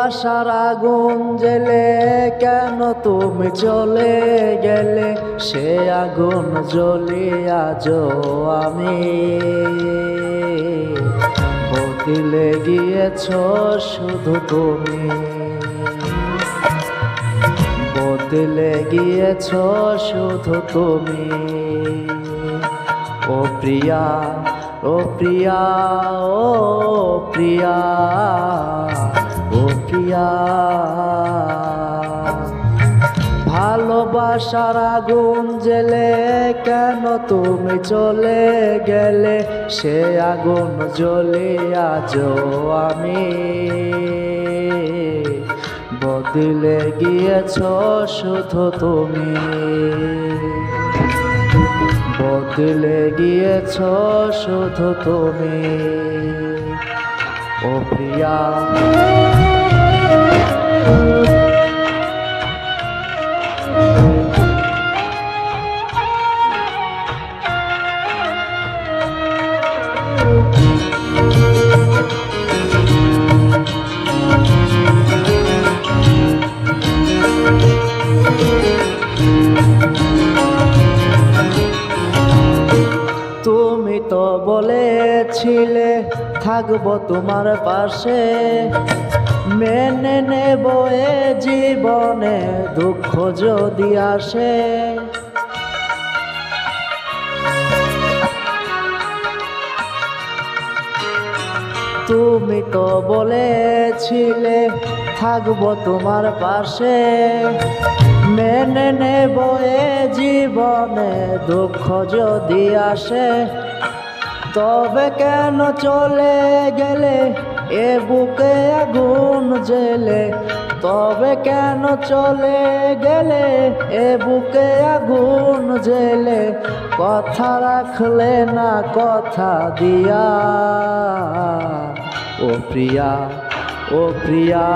ভালোবাসার আগুন জ্বেলে কেন তুমি চলে গেলে, সে আগুন জ্বলি আজও আমি। বদলে গিয়েছ শুধু তুমি, বদলে গিয়েছ শুধু তুমি। ও প্রিয়া, ও প্রিয়া, ও প্রিয়া, ও প্রিয়া। ভালোবাসার আগুন জ্বেলে কেন তুমি চলে গেলে, সে আগুন জ্বলে আজও আমি। বদলে গিয়েছ শুধু তুমি, বদলে গিয়েছ শুধু তুমি। ও প্রিয়া, তুমি তো বলেছিলে থাকবো তোমার পাশে, মেনে নেব এ জীবনে দুঃখ যদি আসে। তুমি তো বলেছিলে থাকবো তোমার পাশে, মেনে নেব এ জীবনে দুঃখ যদি আসে। তবে কেন চলে গেলে এ বুকে আগুন জ্বেলে, তবে কেন চলে গেলে এ বুকে আগুন জ্বেলে। কথা রাখলে না কথা দিয়া, ও প্রিয়া, ও প্রিয়া,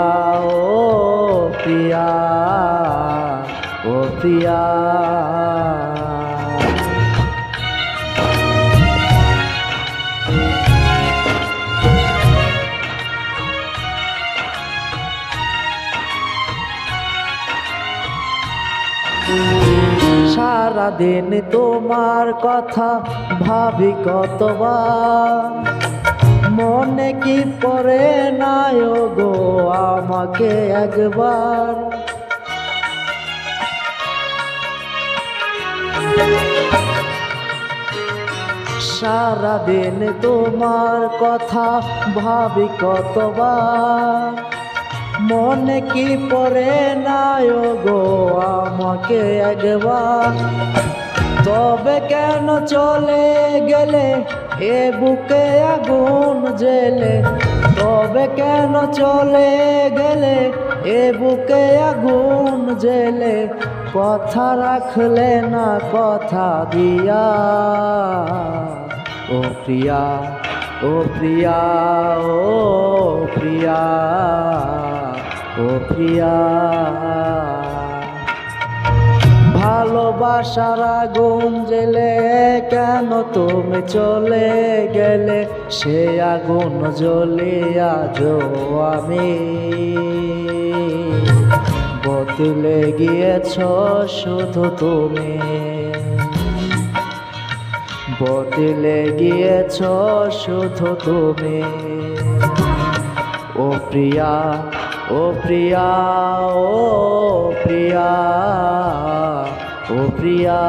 ও প্রিয়া, ও প্রিয়া। সারাদিন তোমার কথা ভাবি কতবার, মনে কি পড়ে না গো আমাকে একবার। সারাদিন তোমার কথা ভাবি কতবার, মনে কি পড়ে না গো আমাকে একবার। তবে কেন চলে গেলে এ বুকে আগুন জ্বেলে, তবে কেন চলে গেলে এ বুকে আগুন জ্বেলে। কথা রাখলে না কথা দিয়া, ও প্রিয়া, ও প্রিয়া, ও প্রিয়া, ও প্রিয়া। ভালোবাসার আগুন জ্বেলে কেন তুমি চলে গেলে, সে আগুন জ্বলে আজও আমি। বদলে গিয়েছ শুধু তুমি, বদলে গিয়েছ শুধু তুমি। ও প্রিয়া, ও প্রিয়া, ও প্রিয়া, ও প্রিয়া।